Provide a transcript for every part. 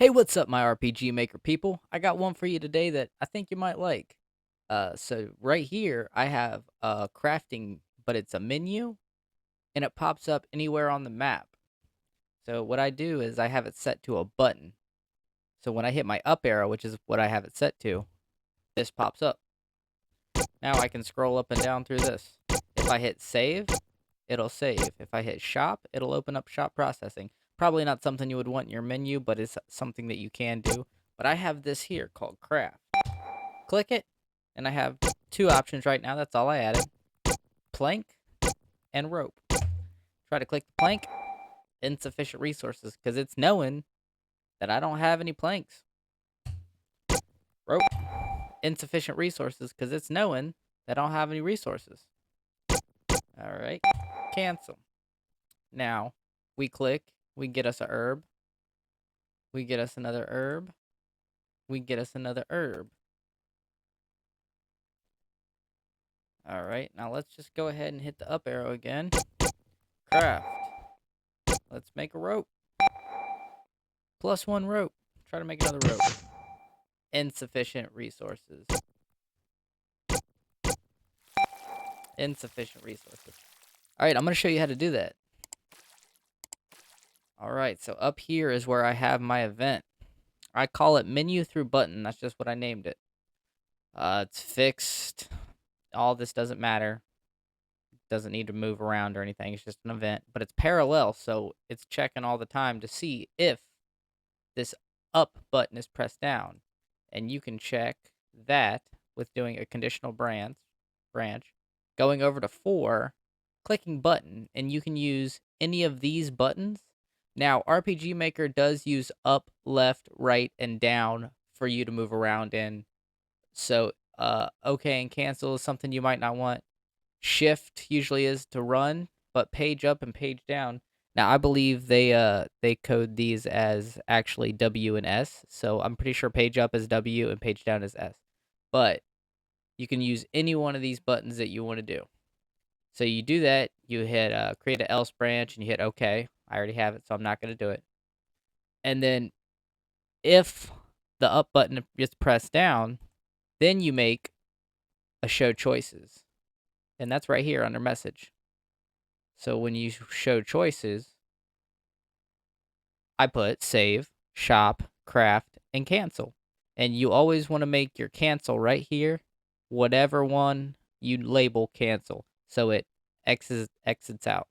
Hey, what's up, my RPG Maker people? I got one for you today that I think you might like. So right here, I have crafting, but it's a menu, and it pops up anywhere on the map. So what I do is I have it set to a button. So when I hit my up arrow, which is what I have it set to, this pops up. Now I can scroll up and down through this. If I hit save, it'll save. If I hit shop, it'll open up shop processing. Probably not something you would want in your menu, but it's something that you can do. But I have this here called craft. Click it, and I have two options right now. That's all I added. Plank and rope. Try to click the plank. Insufficient resources, because it's knowing that I don't have any planks. Rope. Insufficient resources, because it's knowing that I don't have any resources. Alright. Cancel. Now, we click. We get us a herb. We get us another herb. We get us another herb. Alright, now let's just go ahead and hit the up arrow again. Craft. Let's make a rope. Plus one rope. Try to make another rope. Insufficient resources. Insufficient resources. Alright, I'm going to show you how to do that. Alright, so up here is where I have my event. I call it menu through button. That's just what I named it. It's fixed. All this doesn't matter. Doesn't need to move around or anything. It's just an event. But it's parallel, so it's checking all the time to see if this up button is pressed down. And you can check that with doing a conditional branch, going over to 4, clicking button, and you can use any of these buttons. Now, RPG Maker does use up, left, right, and down for you to move around in. So, OK and cancel is something you might not want. Shift usually is to run, but page up and page down. Now, I believe they code these as actually W and S, so I'm pretty sure page up is W and page down is S. But you can use any one of these buttons that you want to do. So you do that, you hit create an else branch, and you hit OK. I already have it, so I'm not going to do it. And then if the up button gets pressed down, then you make a show choices. And that's right here under message. So when you show choices, I put save, shop, craft, and cancel. And you always want to make your cancel right here, whatever one you label cancel, so it exits out.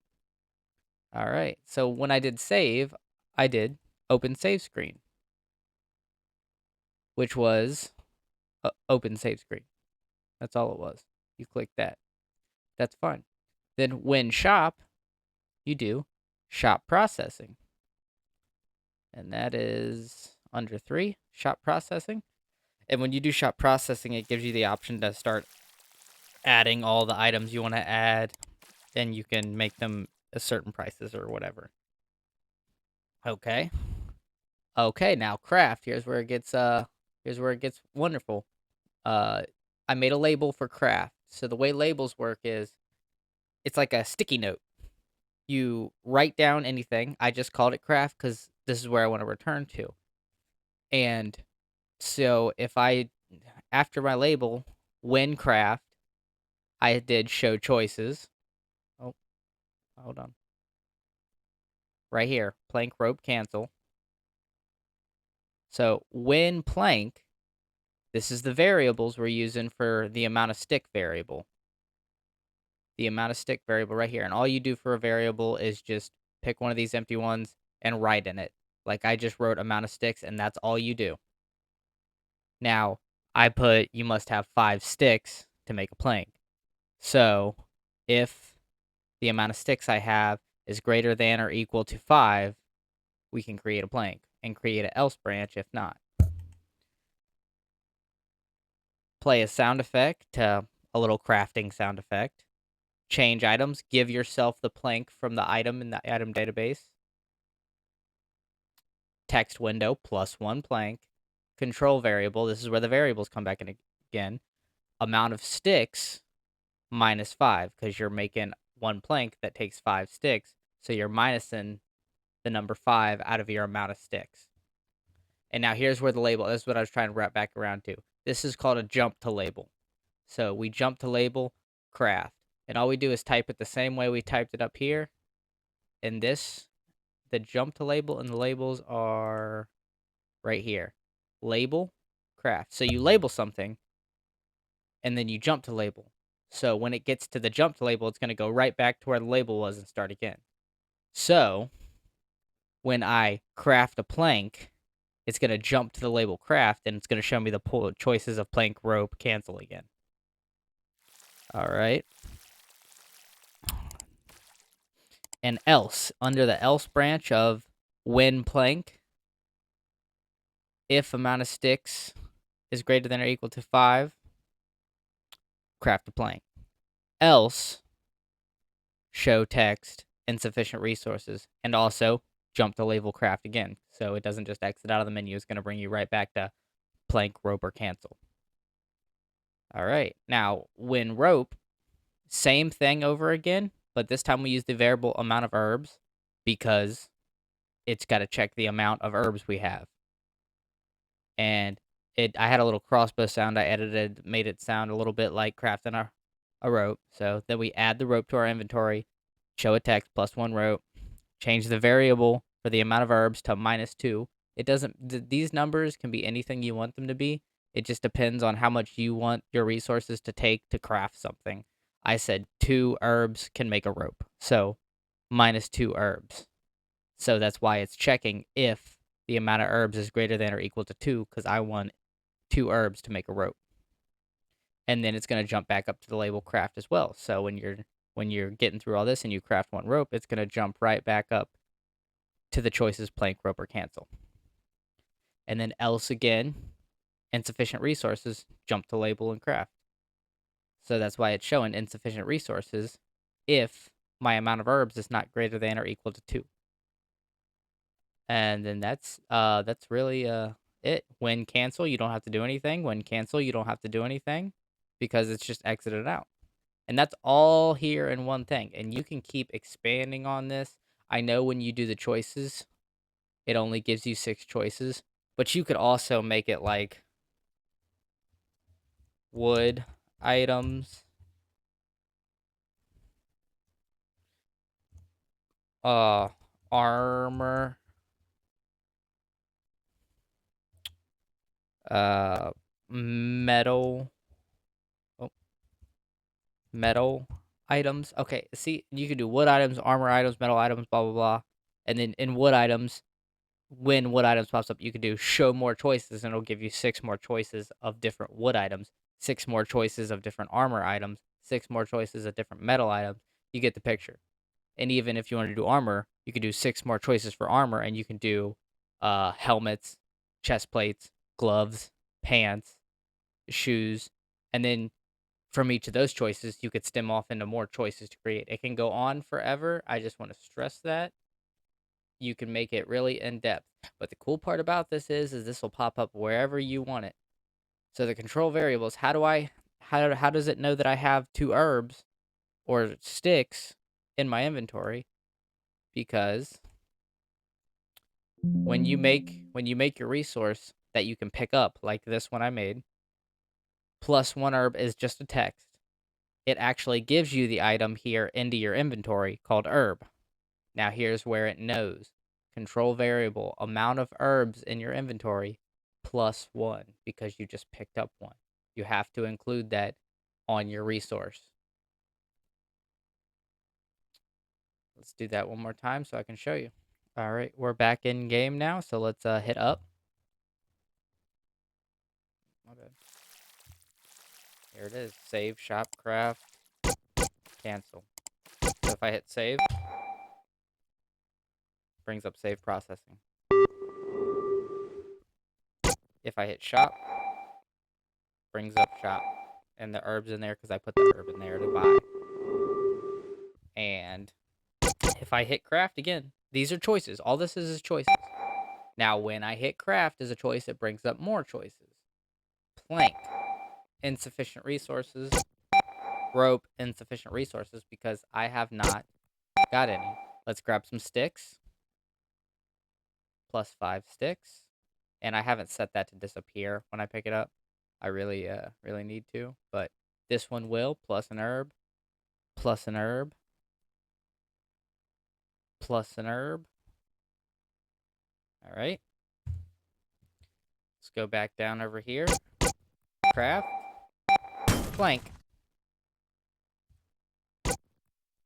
All right, so when I did save, I did open save screen, which was open save screen. That's all it was. You click that. That's fine. Then when shop, you do shop processing. And that is under 3, shop processing. And when you do shop processing, it gives you the option to start adding all the items you want to add. Then you can make them a certain prices or whatever. Okay. Okay, now craft. Here's where it gets wonderful. I made a label for craft. So the way labels work is it's like a sticky note. You write down anything. I just called it craft because this is where I want to return to. And so if after my label, when craft, I did show choices. Oh, hold on. Right here, plank, rope, cancel. So when plank, this is the variables we're using for the amount of stick variable. The amount of stick variable right here. And all you do for a variable is just pick one of these empty ones and write in it. Like I just wrote amount of sticks, and that's all you do. Now, I put you must have 5 sticks to make a plank. So if the amount of sticks I have is greater than or equal to 5, we can create a plank and create an else branch if not. Play a sound effect, a little crafting sound effect. Change items, give yourself the plank from the item in the item database. Text window, +1 plank. Control variable, this is where the variables come back in again. Amount of sticks, -5, because you're making one plank that takes 5 sticks. So you're minusing the number 5 out of your amount of sticks. And now here's where the label, this is what I was trying to wrap back around to. This is called a jump to label. So we jump to label craft. And all we do is type it the same way we typed it up here. And this, the jump to label and the labels are right here. Label, craft. So you label something and then you jump to label. So when it gets to the jump to label, it's going to go right back to where the label was and start again. So when I craft a plank, it's going to jump to the label craft and it's going to show me the choices of plank, rope, cancel again. All right. And else, under the else branch of when plank, if amount of sticks is greater than or equal to 5, craft a plank. Else, show text, insufficient resources, and also jump to label craft again. So it doesn't just exit out of the menu, it's going to bring you right back to plank, rope, or cancel. All right. Now, when rope, same thing over again, but this time we use the variable amount of herbs because it's got to check the amount of herbs we have. And I had a little crossbow sound I edited, made it sound a little bit like crafting a rope. So then we add the rope to our inventory, show a text +1 rope, change the variable for the amount of herbs to -2. It doesn't, these numbers can be anything you want them to be. It just depends on how much you want your resources to take to craft something. I said 2 herbs can make a rope. So -2 herbs. So that's why it's checking if the amount of herbs is greater than or equal to 2, because I want 2 herbs to make a rope. And then it's going to jump back up to the label craft as well. So when you're getting through all this and you craft 1 rope, it's going to jump right back up to the choices plank, rope, or cancel. And then else again, insufficient resources, jump to label and craft. So that's why it's showing insufficient resources if my amount of herbs is not greater than or equal to 2. And then that's really it. When cancel, you don't have to do anything. When cancel, you don't have to do anything because it's just exited out. And that's all here in one thing. And you can keep expanding on this. I know when you do the choices, it only gives you 6 choices, but you could also make it like wood items, armor, metal, oh, metal items. Okay, see, you can do wood items, armor items, metal items, blah blah blah. And then in wood items, when wood items pops up, you can do show more choices and it'll give you 6 more choices of different wood items, 6 more choices of different armor items, 6 more choices of different metal items. You get the picture. And even if you want to do armor, you can do 6 more choices for armor and you can do helmets, chest plates, gloves, pants, shoes, and then from each of those choices, you could stem off into more choices to create. It can go on forever. I just want to stress that. You can make it really in depth. But the cool part about this is this will pop up wherever you want it. So the control variables, how does it know that I have 2 herbs or sticks in my inventory? Because when you make your resource that you can pick up, like this one I made, +1 herb is just a text. It actually gives you the item here into your inventory called herb. Now here's where it knows. Control variable, amount of herbs in your inventory +1 because you just picked up 1. You have to include that on your resource. Let's do that one more time so I can show you. All right, we're back in game now, so let's hit up. My bad. Here it is, save, shop, craft, cancel. So if I hit save, brings up save processing. If I hit shop, brings up shop. And the herbs in there because I put the herb in there to buy. And if I hit craft again, these are choices. All this is choices. Now, when I hit craft as a choice, it brings up more choices. Plank, insufficient resources. Rope, insufficient resources because I have not got any. Let's grab some sticks. +5 sticks. and I haven't set that to disappear when I pick it up. I really need to, but this one will, plus an herb, plus an herb, plus an herb. All right. Let's go back down over here. Craft. Plank.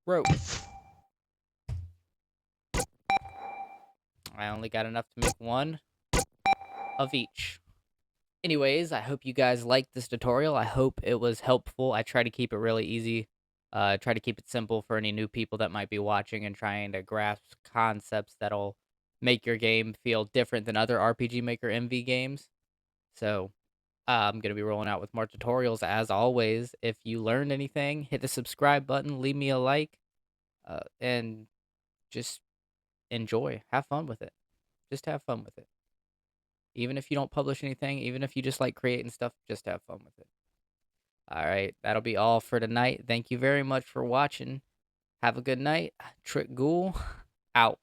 Rope. I only got enough to make one of each. Anyways, I hope you guys liked this tutorial. I hope it was helpful. I try to keep it really easy. Try to keep it simple for any new people that might be watching and trying to grasp concepts that'll make your game feel different than other RPG Maker MV games. So, I'm going to be rolling out with more tutorials as always. If you learned anything, hit the subscribe button, leave me a like, and just enjoy. Have fun with it. Just have fun with it. Even if you don't publish anything, even if you just like creating stuff, just have fun with it. All right, that'll be all for tonight. Thank you very much for watching. Have a good night. Trick Ghoul out.